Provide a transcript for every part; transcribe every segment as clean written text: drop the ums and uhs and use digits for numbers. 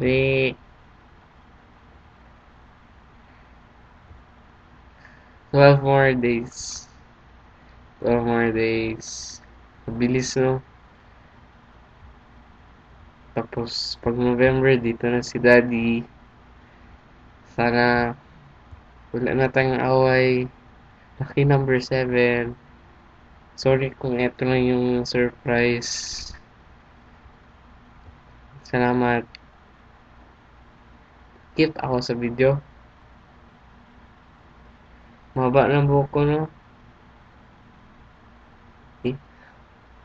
May 12 more days. 12 more days. Mabilis, no? Tapos, pag November, dito na si Daddy. Sana wala na tayong away. Lucky number 7. Sorry kung eto lang yung surprise. Salamat. Keep ako sa video. Mahaba ng buhok ko, no? Eh,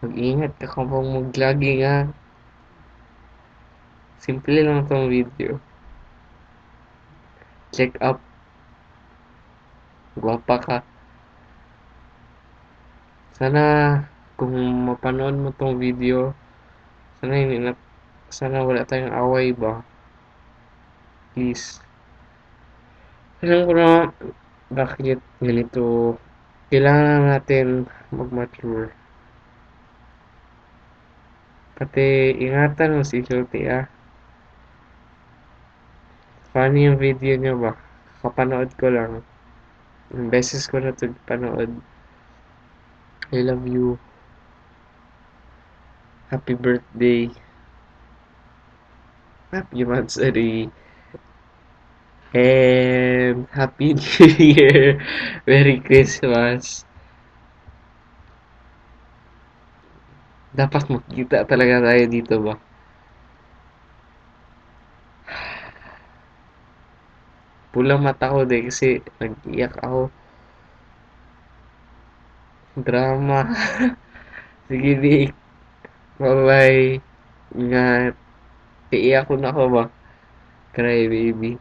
mag-ingat ka kung mag-vlogging, ha? Simple lang tong video. Check up. Guwapa ka. Sana kung mapanood mo tong video, sana wala tayong away ba? Please. Alam ko na bakit ganito. Kailangan natin mag-mature. Pati ingatan mo si Shorty, ah. Paano yung video niyo ba? Kapanood ko lang. Yung beses ko na ito panood. I love you. Happy birthday. Happy Matsuri. And Happy New Year. Merry Christmas. Dapat magkita talaga tayo dito ba? Pulang mata ko din kasi nag-iyak ako. Drama. Sige, Nick. Bye-bye. Ingat. Iiyak ko na ako ba? Cry, baby.